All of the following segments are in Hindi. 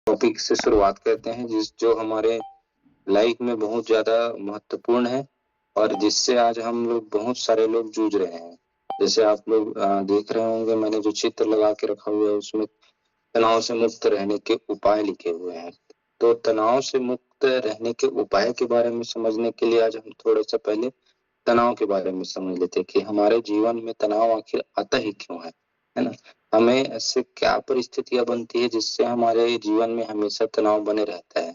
टॉपिक से शुरुआत करते हैं जो हमारे लाइफ में बहुत ज्यादा महत्वपूर्ण है और जिससे आज हम लोग बहुत सारे लोग जूझ रहे हैं। जैसे आप लोग देख रहे होंगे, मैंने जो चित्र लगा के रखा हुआ है उसमें तनाव से मुक्त रहने के उपाय लिखे हुए हैं। तो तनाव से मुक्त रहने के उपाय के बारे में समझने के लिए आज हम थोड़ा सा पहले तनाव के बारे में समझ लेते हैं कि हमारे जीवन में तनाव आखिर आता ही क्यों है ना। हमें ऐसे क्या परिस्थितियां बनती है जिससे हमारे जीवन में हमेशा तनाव बने रहता है।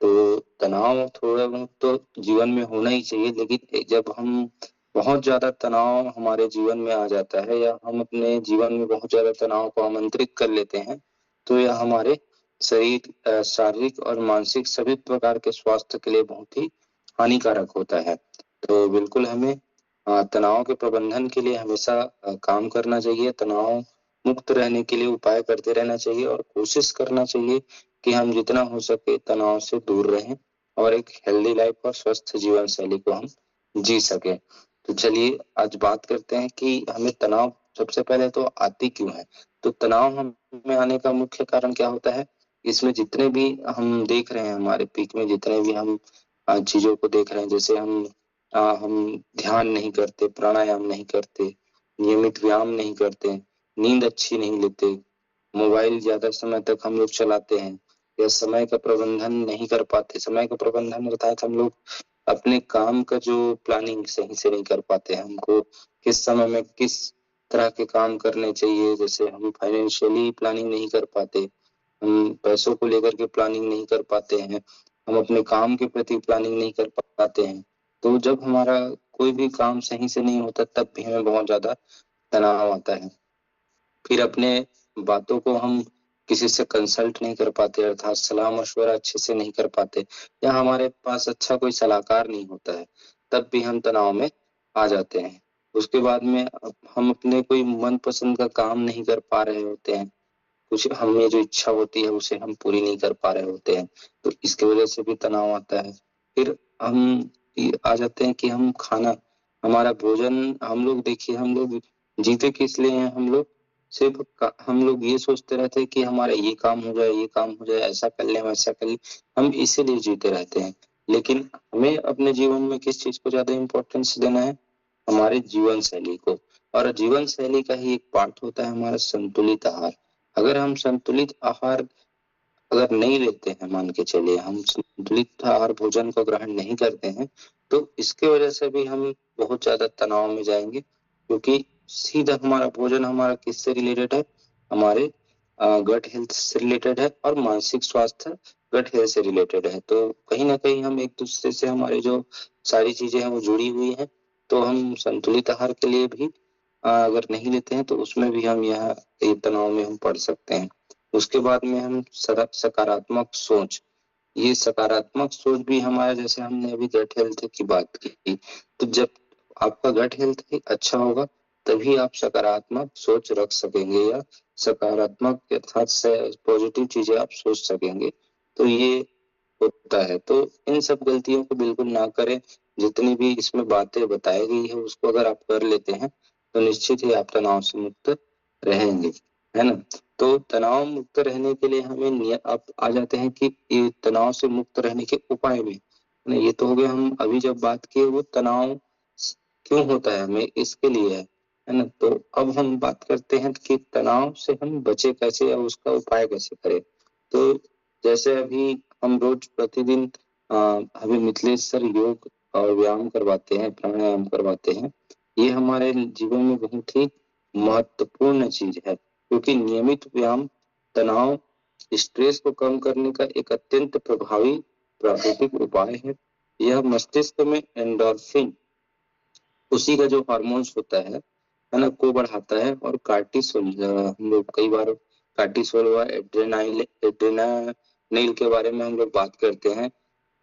तो तनाव थोड़ा बहुत तो जीवन में होना ही चाहिए, लेकिन जब हम बहुत ज्यादा तनाव हमारे जीवन में आ जाता है या हम अपने जीवन में बहुत ज्यादा तनाव को आमंत्रित कर लेते हैं, तो यह हमारे शरीर, शारीरिक और मानसिक सभी प्रकार के स्वास्थ्य के लिए बहुत ही हानिकारक होता है। तो बिल्कुल हमें तनाव के प्रबंधन के लिए हमेशा काम करना चाहिए। तनाव मुक्त रहने के लिए उपाय करते रहना चाहिए और कोशिश करना चाहिए कि हम जितना हो सके तनाव से दूर रहें और एक हेल्दी लाइफ और स्वस्थ जीवन शैली को हम जी सके। तो चलिए आज बात करते हैं कि हमें तनाव सबसे पहले तो आती क्यों है। तो तनाव हमें आने का मुख्य कारण क्या होता है। इसमें जितने भी हम देख रहे हैं, हमारे पीक में जितने भी हम चीजों को देख रहे हैं, जैसे हम ध्यान नहीं करते, प्राणायाम नहीं करते, नियमित व्यायाम नहीं करते, नींद अच्छी नहीं लेते, मोबाइल ज्यादा समय तक हम लोग चलाते हैं या समय का प्रबंधन नहीं कर पाते। समय का प्रबंधन अर्थात हम लोग अपने काम का जो प्लानिंग सही से नहीं कर पाते हैं। हमको किस समय में किस तरह के काम करने चाहिए, जैसे हम फाइनेंशियली प्लानिंग नहीं कर पाते, हम पैसों को लेकर के प्लानिंग नहीं कर पाते हैं, हम अपने काम के प्रति प्लानिंग नहीं कर पाते हैं। तो जब हमारा कोई भी काम सही से नहीं होता तब भी हमें बहुत ज्यादा तनाव आता है। फिर अपने बातों को हम किसी से कंसल्ट नहीं कर पाते, अर्थात सलाह मशवरा अच्छे से नहीं कर पाते, या हमारे पास अच्छा कोई सलाहकार नहीं होता है, तब भी हम तनाव में आ जाते हैं। उसके बाद में हम अपने कोई मनपसंद का काम नहीं कर पा रहे होते हैं, कुछ हमें जो इच्छा होती है उसे हम पूरी नहीं कर पा रहे होते हैं, तो इसकी वजह से भी तनाव आता है। फिर हम आ जाते हैं कि हम खाना, हमारा भोजन, हम लोग देखिए, हम लोग जीते किस लिए हैं। हम लोग सिर्फ हम लोग ये सोचते रहते हैं कि हमारा ये काम हो जाए, ये काम हो जाए, ऐसा कर ले, वैसा कर ले, हम इसीलिए जीते रहते हैं। लेकिन हमें अपने जीवन में किस चीज को ज्यादा इम्पोर्टेंस देना है, हमारे जीवन शैली को। और जीवन शैली का ही एक पार्ट होता है हमारा संतुलित आहार। अगर हम संतुलित आहार अगर नहीं लेते हैं, मान के चलिए हम संतुलित आहार भोजन को ग्रहण नहीं करते हैं, तो इसके वजह से भी हम बहुत ज्यादा तनाव में जाएंगे, क्योंकि सीधा हमारा भोजन हमारा किससे रिलेटेड है, हमारे गट हेल्थ से रिलेटेड है और मानसिक स्वास्थ्य गट हेल्थ से रिलेटेड है। तो कहीं ना कहीं हम एक दूसरे से, हमारी जो सारी चीजें हैं वो जुड़ी हुई हैं। तो हम संतुलित आहार के लिए भी अगर नहीं लेते हैं तो उसमें भी हम यह तनाव में हम पड़ सकते हैं। उसके बाद में हम सकारात्मक सोच, ये सकारात्मक सोच भी हमारा, जैसे हमने अभी गट हेल्थ की बात की, तो जब आपका गट हेल्थ अच्छा होगा तभी आप सकारात्मक सोच रख सकेंगे या सकारात्मक अर्थात से पॉजिटिव चीजें आप सोच सकेंगे। तो ये होता है। तो इन सब गलतियों को बिल्कुल ना करें। जितनी भी इसमें बातें बताई गई है उसको अगर आप कर लेते हैं तो निश्चित ही आप तनाव से मुक्त रहेंगे, है ना। तो तनाव मुक्त रहने के लिए हमें अब आ जाते हैं कि ये तनाव से मुक्त रहने के उपाय भी, ना, ये तो हो गया। हम अभी जब बात किए वो तनाव क्यों होता है, हमें इसके लिए है ना। तो अब हम बात करते हैं कि तनाव से हम बचे कैसे या उसका उपाय कैसे करें। तो जैसे अभी हम रोज प्रतिदिन अभी मिथिलेश सर योग और व्यायाम करवाते हैं, प्राणायाम करवाते हैं। ये हमारे जीवन में बहुत ही महत्वपूर्ण चीज है, क्योंकि नियमित व्यायाम तनाव, स्ट्रेस को कम करने का एक अत्यंत प्रभावी प्राकृतिक उपाय है। यह मस्तिष्क में एंडोर्फिन, उसी का जो हार्मोन्स होता है ना, को बढ़ाता है। और कार्टिसोल, हम लोग कई बार कार्टिसोल व एड्रेनाइल के बारे में हम लोग बात करते हैं।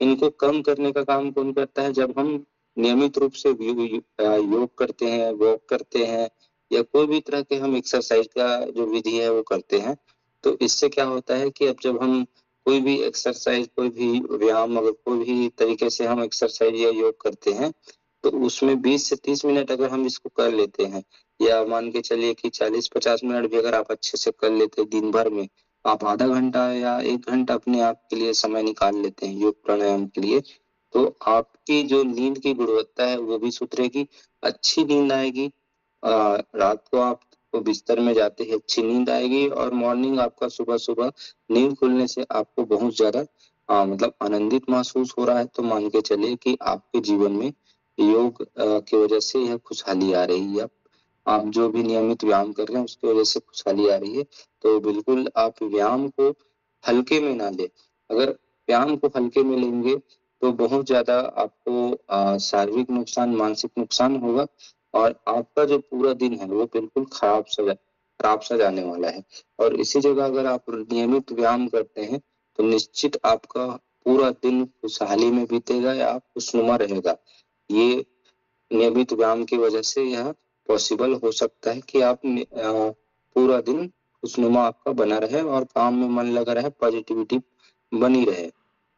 इनको कम करने का काम कौन करता है, जब हम नियमित रूप से योग करते हैं, वॉक करते हैं, या कोई भी तरह के हम एक्सरसाइज का जो विधि है वो करते हैं। तो इससे क्या होता है कि अब जब हम कोई भी एक्सरसाइज, कोई भी व्यायाम, अगर कोई भी तरीके से हम एक्सरसाइज या योग करते हैं, तो उसमें 20 से 30 मिनट अगर हम इसको कर लेते हैं, या मान के चलिए कि 40-50 मिनट भी अगर आप अच्छे से कर लेते हैं दिन भर में, आप आधा घंटा या 1 घंटा अपने आप के लिए समय निकाल लेते हैं योग प्राणायाम के लिए, तो आपकी जो नींद की गुणवत्ता है वो भी सुधरेगी, अच्छी नींद आएगी। रात को आपको बिस्तर में जाते ही अच्छी नींद आएगी, और मॉर्निंग आपका सुबह सुबह नींद खुलने से आपको बहुत ज्यादा मतलब आनंदित महसूस हो रहा है, तो मान के चलिए कि आपके जीवन में योग की वजह से यह खुशहाली आ रही है। आप जो भी नियमित व्यायाम कर रहे हैं उसकी वजह से खुशहाली आ रही है, तो बिल्कुल आप व्यायाम को हल्के में ना लें। अगर व्यायाम को हल्के में लेंगे तो बहुत ज्यादा आपको शारीरिक नुकसान, मानसिक नुकसान होगा, और आपका जो पूरा दिन है वो बिल्कुल खराब सा जाने वाला है। और इसी जगह अगर आप नियमित व्यायाम करते हैं तो निश्चित आपका पूरा दिन खुशहाली में बीतेगा या खुशनुमा रहेगा। ये नियमित व्यायाम की वजह से यह पॉसिबल हो सकता है कि आप पूरा दिन खुशनुमा आपका बना रहे और काम में मन लगा रहे, पॉजिटिविटी बनी रहे।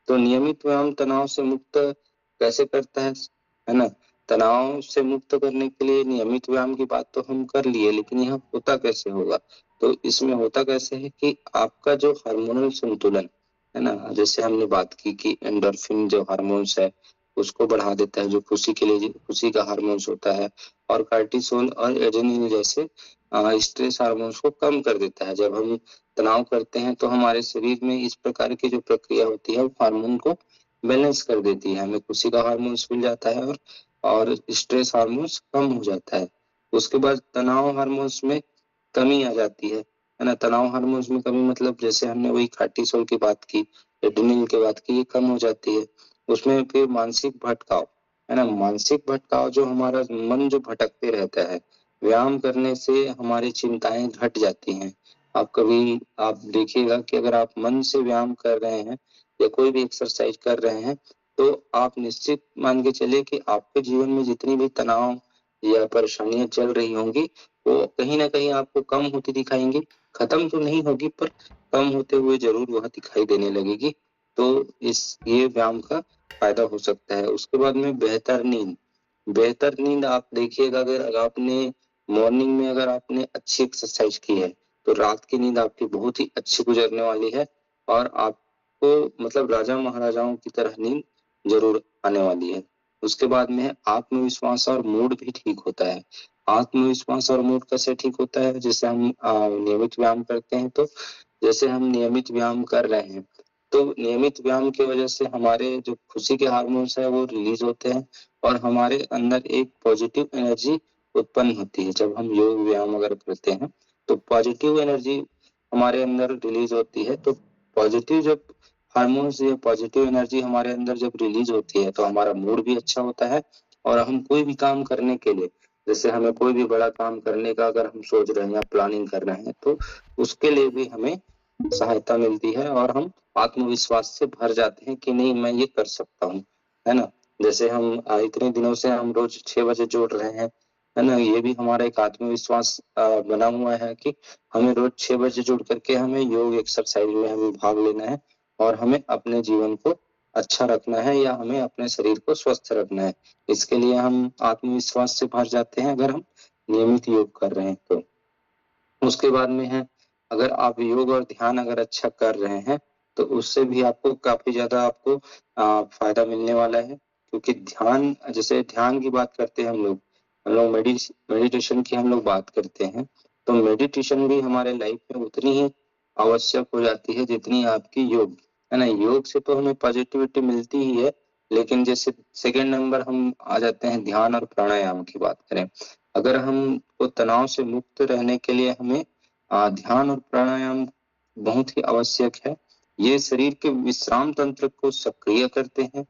तो नियमित व्यायाम तनाव से मुक्त कैसे करता है ना? तनाव से मुक्त करने के लिए नियमित व्यायाम की बात तो हम कर लिए, लेकिन यह होता कैसे होगा? तो इसमें होता कैसे है कि आपका जो हार्मोनल संतुलन है ना, जैसे हमने बात की कि एंडोर्फिन जो हार्मोन्स है उसको बढ़ा देता है, जो खुशी के लिए खुशी का हार्मोन्स होता है, और कार्टिसोल और एड्रेनलिन जैसे स्ट्रेस हार्मोन्स को कम कर देता है। जब हम तनाव करते हैं तो हमारे शरीर में इस प्रकार की जो प्रक्रिया होती है वो हार्मोन को बैलेंस कर देती है, हमें खुशी का हार्मोन्स मिल जाता है और स्ट्रेस हार्मोन्स कम हो जाता है। उसके बाद तनाव हार्मोन्स में कमी आ जाती है ना? तनाव हार्मोन्स में कमी मतलब जैसे हमने वही कार्टिसोल की बात की, एड्रेनलिन की बात की, ये कम हो जाती है। उसमें फिर मानसिक भटकाव है ना, मानसिक भटकाव जो हमारा मन जो भटकते रहता है, व्यायाम करने से हमारी चिंताएं घट जाती हैं। आप देखिएगा कि अगर आप मन से व्यायाम कर रहे हैं या कोई भी एक्सरसाइज कर रहे हैं तो आप निश्चित मान के चलिए कि आपके जीवन में जितनी भी तनाव या परेशानियां चल रही होंगी वो कहीं ना कहीं आपको कम होती दिखाएंगी। खत्म तो नहीं होगी पर कम होते हुए जरूर वह दिखाई देने लगेगी। तो इस ये व्यायाम का फायदा हो सकता है। उसके बाद में बेहतर नींद आप देखिएगा, अगर आपने मॉर्निंग में अगर आपने अच्छी एक्सरसाइज की है तो रात की नींद आपकी बहुत ही अच्छी गुजरने वाली है, और आपको मतलब राजा महाराजाओं की तरह नींद जरूर आने वाली है। उसके बाद में आत्मविश्वास और मूड भी ठीक होता है। आत्मविश्वास और मूड कैसे ठीक होता है? जैसे हम नियमित व्यायाम करते हैं, तो जैसे हम नियमित व्यायाम कर रहे हैं तो नियमित व्यायाम की वजह से हमारे जो खुशी के हार्मोन्स है वो रिलीज होते हैं, और हमारे अंदर एक पॉजिटिव एनर्जी उत्पन्न होती है। जब हम योग व्यायाम अगर करते हैं तो पॉजिटिव एनर्जी हमारे अंदर रिलीज होती है। तो पॉजिटिव जब हार्मोन्स या पॉजिटिव एनर्जी हमारे अंदर जब रिलीज होती है तो हमारा मूड भी अच्छा होता है, और हम कोई भी काम करने के लिए, जैसे हमें कोई भी बड़ा काम करने का अगर हम सोच रहे हैं या प्लानिंग कर रहे हैं तो उसके लिए भी हमें सहायता मिलती है, और हम आत्मविश्वास से भर जाते हैं कि नहीं मैं ये कर सकता हूँ, है ना? जैसे हम इतने दिनों से हम रोज 6 बजे जोड़ रहे हैं, है ना? ये भी हमारा एक आत्मविश्वास बना हुआ है कि हमें रोज 6 बजे जुड़ करके हमें योग एक्सरसाइज में हमें भाग लेना है, और हमें अपने जीवन को अच्छा रखना है या हमें अपने शरीर को स्वस्थ रखना है। इसके लिए हम आत्मविश्वास से भर जाते हैं अगर हम नियमित योग कर रहे हैं तो। उसके बाद में है, अगर आप योग और ध्यान अगर अच्छा कर रहे हैं तो उससे भी आपको काफी ज्यादा आपको फायदा मिलने वाला है, क्योंकि ध्यान, जैसे ध्यान की बात करते हैं हम लोग मेडिटेशन की हम लोग बात करते हैं, तो मेडिटेशन भी हमारे लाइफ में उतनी ही आवश्यक हो जाती है जितनी आपकी योग, है ना? योग से तो हमें पॉजिटिविटी मिलती ही है, लेकिन जैसे सेकंड नंबर हम आ जाते हैं ध्यान और प्राणायाम की बात करें। अगर हमको तनाव से मुक्त रहने के लिए हमें ध्यान और प्राणायाम बहुत ही आवश्यक है। ये शरीर के विश्राम तंत्र को सक्रिय करते हैं,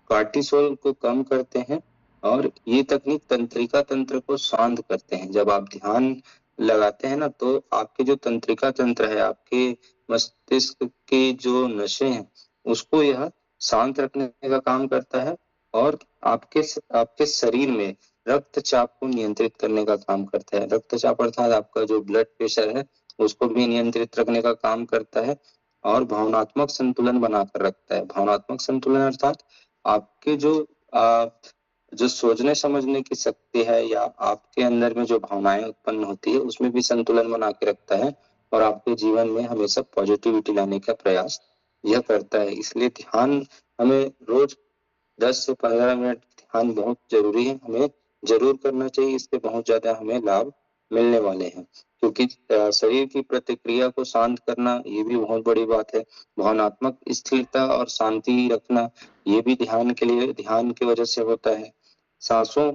कार्टिसोल को कम करते हैं, और ये तकनीक तंत्रिका तंत्र को शांत करते हैं। जब आप ध्यान लगाते हैं ना तो आपके जो तंत्रिका तंत्र है, आपके मस्तिष्क की जो नसें हैं उसको यह शांत रखने का काम करता है, और आपके आपके शरीर में रक्तचाप को नियंत्रित करने का काम करता है। रक्तचाप अर्थात आपका जो ब्लड प्रेशर है उसको भी नियंत्रित रखने का काम करता है, और भावनात्मक संतुलन बनाकर रखता है। भावनात्मक संतुलन अर्थात आपके जो सोचने समझने की शक्ति है या आपके अंदर में जो भावनाएं उत्पन्न होती है उसमें भी संतुलन बना के रखता है, और आपके जीवन में हमेशा पॉजिटिविटी लाने का प्रयास यह करता है। इसलिए ध्यान हमें रोज 10 से 15 मिनट ध्यान बहुत जरूरी है, हमें जरूर करना चाहिए। इससे बहुत ज्यादा हमें लाभ मिलने वाले हैं, क्योंकि शरीर की प्रतिक्रिया को शांत करना ये भी बहुत बड़ी बात है। भावनात्मक स्थिरता और शांति रखना ये भी ध्यान की वजह से होता है। सांसों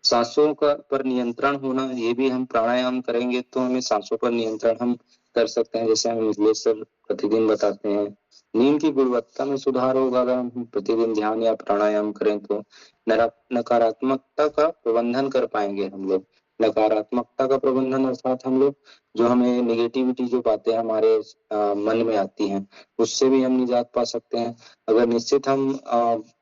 सांसों का पर नियंत्रण होना, ये भी हम प्राणायाम करेंगे तो हमें सांसों पर नियंत्रण हम कर सकते हैं, जैसे हम सर प्रतिदिन बताते हैं। नींद की गुणवत्ता में सुधार होगा अगर हम प्रतिदिन ध्यान या प्राणायाम करें तो। नकारात्मकता का प्रबंधन कर पाएंगे हम लोग। नकारात्मकता का प्रबंधन अर्थात हम लोग जो हमें निगेटिविटी जो बातें हमारे मन में आती हैं उससे भी हम निजात पा सकते हैं। अगर निश्चित हम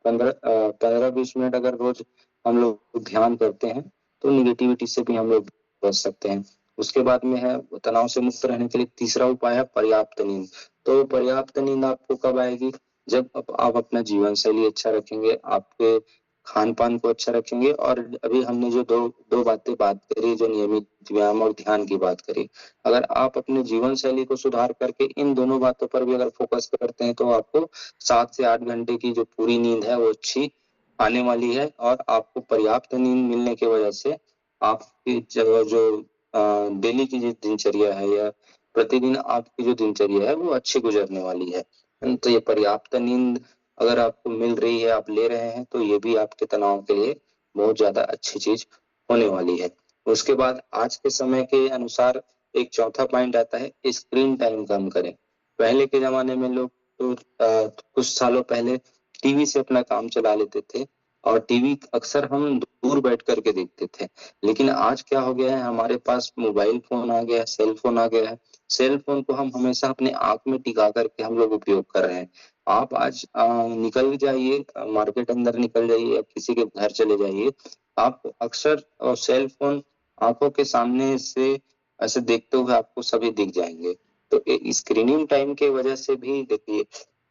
15-20 मिनट अगर रोज हम लोग ध्यान करते हैं तो निगेटिविटी से भी हम लोग बच सकते हैं। उसके बाद में है तनाव से मुक्त रहने के लिए तीसरा उपाय है पर्याप्त नींद। तो पर्याप्त नींद आपको कब आएगी? जब आप अपना जीवन शैली अच्छा रखेंगे, आपके खान पान को अच्छा रखेंगे, और अभी हमने जो दो दो बात करी, जो नियमित व्यायाम और ध्यान की बात करी, अगर आप अपने जीवन शैली को सुधार करके इन दोनों बातों पर भी अगर फोकस करते हैं तो आपको 7 से 8 घंटे की जो पूरी नींद है वो अच्छी आने वाली है। और आपको पर्याप्त नींद मिलने की वजह से आपकी जो डेली की जो दिनचर्या है या प्रतिदिन आपकी जो दिनचर्या है वो अच्छी गुजरने वाली है। तो ये पर्याप्त नींद अगर आपको मिल रही है, आप ले रहे हैं, तो ये भी आपके तनाव के लिए बहुत ज्यादा अच्छी चीज होने वाली है। उसके बाद आज के समय के अनुसार एक चौथा पॉइंट आता है, स्क्रीन टाइम कम करें। पहले के जमाने में लोग तो कुछ सालों पहले टीवी से अपना काम चला लेते थे, और टीवी अक्सर हम दूर बैठ करके देखते थे। लेकिन आज क्या हो गया है, हमारे पास मोबाइल फोन आ गया है, सेल फोन आ गया है। सेल फोन को हम हमेशा अपने आंख में टिका करके हम लोग उपयोग कर रहे हैं। आप आज निकल जाइए, मार्केट अंदर निकल जाइए या किसी के घर चले जाइए, आप अक्सर सेल फोन आंखों के सामने से ऐसे देखते हुए आपको सभी दिख जाएंगे। तो स्क्रीनिंग टाइम के वजह से भी देखिए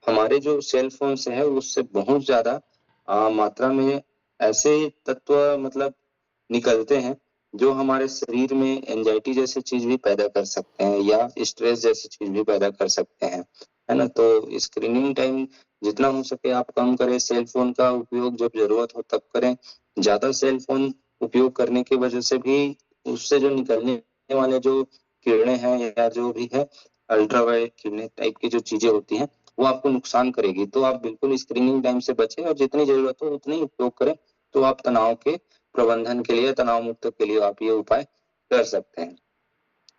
हमारे जो सेल फोन से है उससे बहुत ज्यादा मात्रा में ऐसे तत्व मतलब निकलते हैं जो हमारे शरीर में एंजाइटी जैसी चीज भी पैदा कर सकते हैं या स्ट्रेस जैसी चीज भी पैदा कर सकते हैं, है ना। तो स्क्रीनिंग टाइम जितना हो सके आप कम करें। सेल फोन का उपयोग जब जरूरत हो तब करें। ज्यादा सेल फोन उपयोग करने की वजह से भी उससे जो निकलने वाले जो किरणें हैं या जो भी है अल्ट्रावायलेट किरणें टाइप की जो चीजें होती हैं वो आपको नुकसान करेगी। तो आप बिल्कुल स्क्रीनिंग टाइम से बचें और जितनी जरूरत हो उतनी उपयोग करें। तो आप तनाव के प्रबंधन के लिए, तनाव मुक्त के लिए आप ये उपाय कर सकते हैं।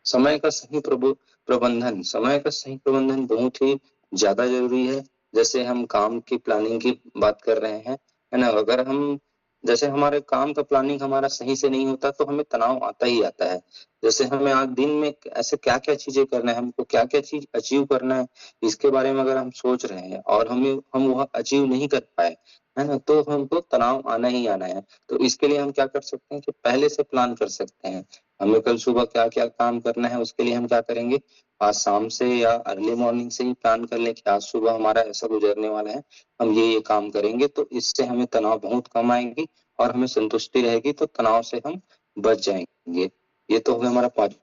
समय का सही प्रबंधन, समय का सही प्रबंधन बहुत ही ज्यादा जरूरी है। जैसे हम काम की प्लानिंग की बात कर रहे हैं, है ना। अगर हम जैसे हमारे काम का प्लानिंग हमारा सही से नहीं होता तो हमें तनाव आता ही आता है। जैसे हमें आज दिन में ऐसे क्या क्या चीजें करना है, हमको क्या क्या चीज अचीव करना है, इसके बारे में अगर हम सोच रहे हैं और हम वह अचीव नहीं कर पाए, है ना, तो हमको तनाव आना ही आना है। तो इसके लिए हम क्या कर सकते हैं कि पहले से प्लान कर सकते हैं। हमें कल सुबह क्या क्या काम करना है, उसके लिए हम क्या करेंगे, आज शाम से या अर्ली मॉर्निंग से ही प्लान कर लें कि आज सुबह हमारा ऐसा गुजरने वाला है, हम ये काम करेंगे। तो इससे हमें तनाव बहुत कम आएगी और हमें संतुष्टि रहेगी, तो तनाव से हम बच जाएंगे। ये तो हो गया हमारा पांचवा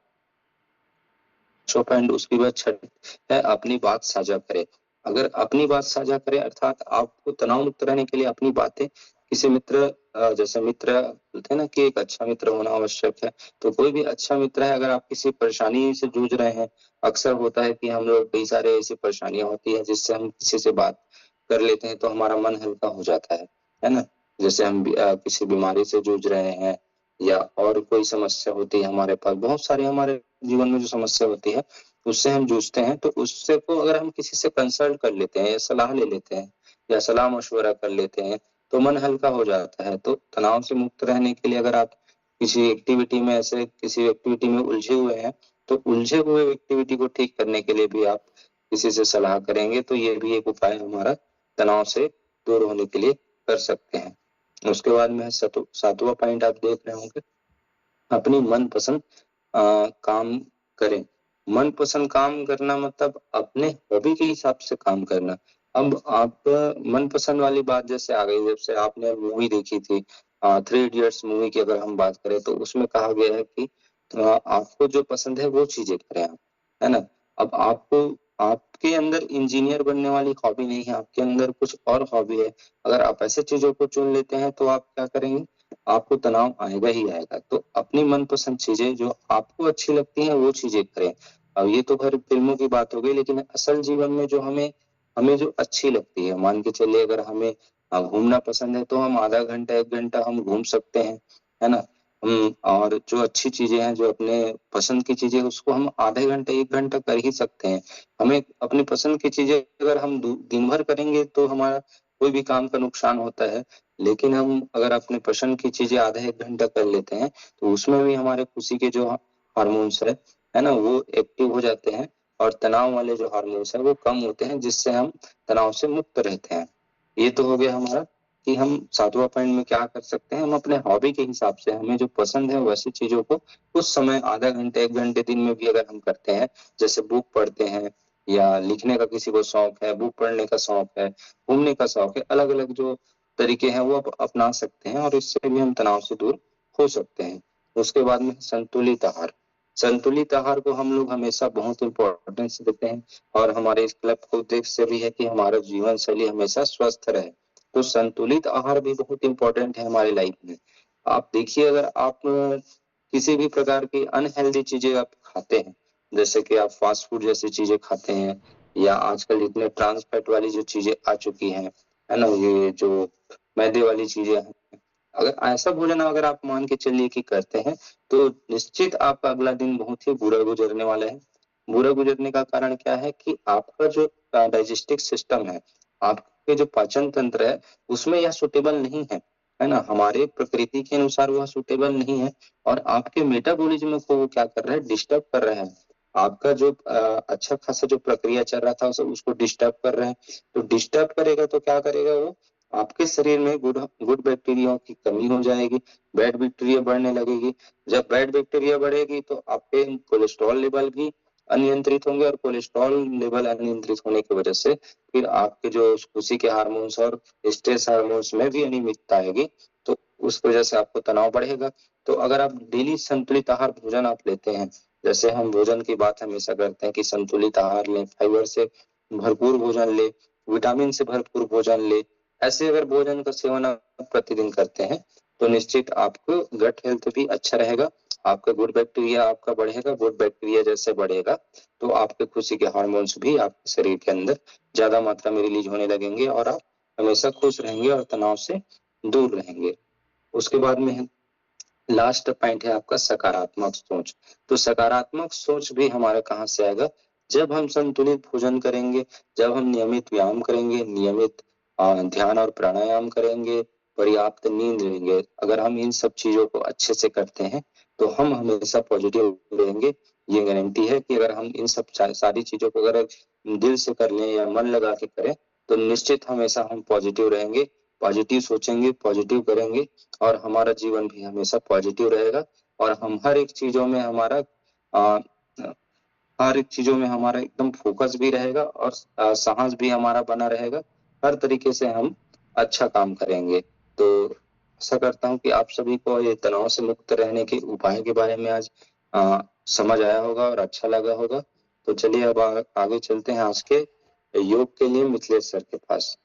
पॉइंट। उसके बाद छठा है अपनी बात साझा करें। अगर अपनी बात साझा करें अर्थात आपको तनाव मुक्त रहने के लिए अपनी बातें किसी मित्र, जैसे मित्र बोलते हैं ना कि एक अच्छा मित्र होना आवश्यक है, तो कोई भी अच्छा मित्र है। अगर आप किसी परेशानी से जूझ रहे हैं, अक्सर होता है कि हम लोग कई सारे ऐसी परेशानियां होती है जिससे हम किसी से बात कर लेते हैं तो हमारा मन हल्का हो जाता है ना। जैसे हम किसी बीमारी से जूझ रहे हैं या और कोई समस्या होती है, हमारे पास बहुत सारी हमारे जीवन में जो समस्या होती है उससे हम जूझते हैं, तो उससे को अगर हम किसी से कंसल्ट कर लेते हैं या सलाह ले लेते हैं या सलाह मशवरा कर लेते हैं तो मन हल्का हो जाता है। तो तनाव से मुक्त रहने के लिए अगर आप किसी एक्टिविटी में उलझे हुए हैं, तो उलझे हुए एक्टिविटी को ठीक करने के लिए भी आप किसी से सलाह करेंगे, तो ये भी एक उपाय हमारा तनाव से दूर होने के लिए कर सकते हैं। उसके बाद में सातवां पॉइंट आप देख रहे होंगे, अपनी मनपसंद काम करें। मनपसंद काम करना मतलब अपने हॉबी के हिसाब से काम करना। अब आप मनपसंद वाली बात जैसे आ गई, जब से आपने मूवी देखी थी 3 इडियट्स मूवी की अगर हम बात करें तो उसमें कहा गया है कि तो आपको जो पसंद है वो चीजें करें आप, है ना। अब आपको, आपके अंदर इंजीनियर बनने वाली हॉबी नहीं है, आपके अंदर कुछ और हॉबी है। अगर आप ऐसे चीजों को चुन लेते हैं तो आप क्या करेंगे, आपको तनाव आएगा ही आएगा। तो अपनी मनपसंद चीजें जो आपको अच्छी लगती हैं वो चीजें करें। अब ये तो खैर फिल्मों की बात हो गई, लेकिन असल जीवन में जो हमें हमें जो अच्छी लगती है, मान के चलिए अगर हमें घूमना पसंद है तो हम आधा घंटा 1 घंटा हम घूम सकते हैं, है ना। और जो अच्छी चीजें हैं, जो अपने पसंद की चीजें, उसको हम आधे घंटे 1 घंटा कर ही सकते हैं। हमें अपनी पसंद की चीजें अगर हम दिन भर करेंगे तो हमारा कोई भी काम का नुकसान होता है। लेकिन हम अगर अपने पसंद की चीजें आधा 1 घंटा कर लेते हैं तो उसमें भी हमारे खुशी के जो हार्मोन्स है ना, वो एक्टिव हो जाते हैं। और तनाव वाले जो हार्मोन्स है वो कम होते हैं, जिससे हम तनाव से मुक्त रहते हैं। ये तो हो गया हमारा कि हम 7वां पॉइंट में क्या कर सकते हैं, हम अपने हॉबी के हिसाब से हमें जो पसंद है वैसी चीजों को कुछ समय, आधा घंटे 1 घंटे दिन में भी अगर हम करते हैं, जैसे बुक पढ़ते हैं या लिखने का किसी को शौक है, बुक पढ़ने का शौक है, घूमने का शौक है, अलग अलग जो तरीके हैं वो अपना सकते हैं और इससे भी हम तनाव से दूर हो सकते हैं। उसके बाद में संतुलित आहार। संतुलित आहार को हम लोग हमेशा बहुत इंपॉर्टेंस देते हैं और हमारे इस क्लब का उद्देश्य भी है कि हमारा जीवन शैली हमेशा स्वस्थ रहे। तो संतुलित आहार भी बहुत इंपॉर्टेंट है हमारी लाइफ में। आप देखिए, अगर आप किसी भी प्रकार की अनहेल्दी चीजें आप खाते हैं, जैसे कि आप फास्ट फूड जैसी चीजें खाते हैं, या आजकल इतने ट्रांस फैट वाली जो चीजें आ चुकी हैं, है ना, ये जो मैदे वाली चीजें हैं, अगर ऐसा भोजन अगर आप मान के चलिए कि करते हैं, तो निश्चित आपका अगला दिन बहुत ही बुरा गुजरने वाला है। बुरा गुजरने का कारण क्या है कि आपका जो डाइजेस्टिव सिस्टम है, आपके जो पाचन तंत्र है, उसमें यह सुटेबल नहीं है ना, हमारे प्रकृति के अनुसार वह सुटेबल नहीं है। और आपके मेटाबॉलिज्म को वो क्या कर रहा है, डिस्टर्ब कर रहा है। आपका जो अच्छा खासा जो प्रक्रिया चल रहा था उसको डिस्टर्ब कर रहा है। तो डिस्टर्ब करेगा तो क्या करेगा वो, आपके शरीर में गुड गुड बैक्टीरिया की कमी हो जाएगी, बैड बैक्टीरिया बढ़ने लगेगी। जब बैड बैक्टीरिया बढ़ेगी तो आपके कोलेस्ट्रॉल लेवल भी अनियंत्रित होंगे, और कोलेस्ट्रॉल लेवल अनियंत्रित होने की वजह से फिर आपके जो खुशी के हार्मोन्स और स्ट्रेस हार्मोन्स में भी अनियमितता आएगी। तो उस वजह से आपको तनाव बढ़ेगा। तो अगर आप डेली संतुलित आहार भोजन आप लेते हैं, जैसे हम भोजन की बात हमेशा करते हैं कि संतुलित आहार लें, फाइबर से भरपूर भोजन ले, विटामिन से भरपूर भोजन ले, ऐसे अगर भोजन का सेवन आप प्रतिदिन करते हैं तो निश्चित आपको गट हेल्थ भी अच्छा रहेगा। आपका गुड बैक्टीरिया आपका बढ़ेगा, गुड बैक्टीरिया जैसे बढ़ेगा तो आपके खुशी के हार्मोन्स भी आपके शरीर के अंदर ज्यादा मात्रा में रिलीज होने लगेंगे और आप हमेशा खुश रहेंगे और तनाव से दूर रहेंगे। उसके बाद में लास्ट पॉइंट है आपका सकारात्मक सोच। तो सकारात्मक सोच भी हमारा कहाँ से आएगा, जब हम संतुलित भोजन करेंगे, जब हम नियमित व्यायाम करेंगे, नियमित ध्यान और प्राणायाम करेंगे, पर्याप्त नींद लेंगे, अगर हम इन सब चीजों को अच्छे से करते हैं तो हम हमेशा पॉजिटिव रहेंगे। ये गारंटी है कि अगर हम इन सब सारी चीजों को अगर दिल से कर लें या मन लगा के करें तो निश्चित हमेशा हम पॉजिटिव रहेंगे, पॉजिटिव सोचेंगे, पॉजिटिव करेंगे और हमारा जीवन भी हमेशा पॉजिटिव रहेगा। और हम हर एक चीजों में हमारा आ, हर एक चीजों में हमारा एकदम फोकस भी रहेगा और साहस भी हमारा बना रहेगा। हर तरीके से हम अच्छा काम करेंगे। तो आशा करता हूँ कि आप सभी को ये तनाव से मुक्त रहने के उपाय के बारे में आज समझ आया होगा और अच्छा लगा होगा। तो चलिए अब आगे चलते हैं आज के योग के लिए मिथिलेश सर के पास।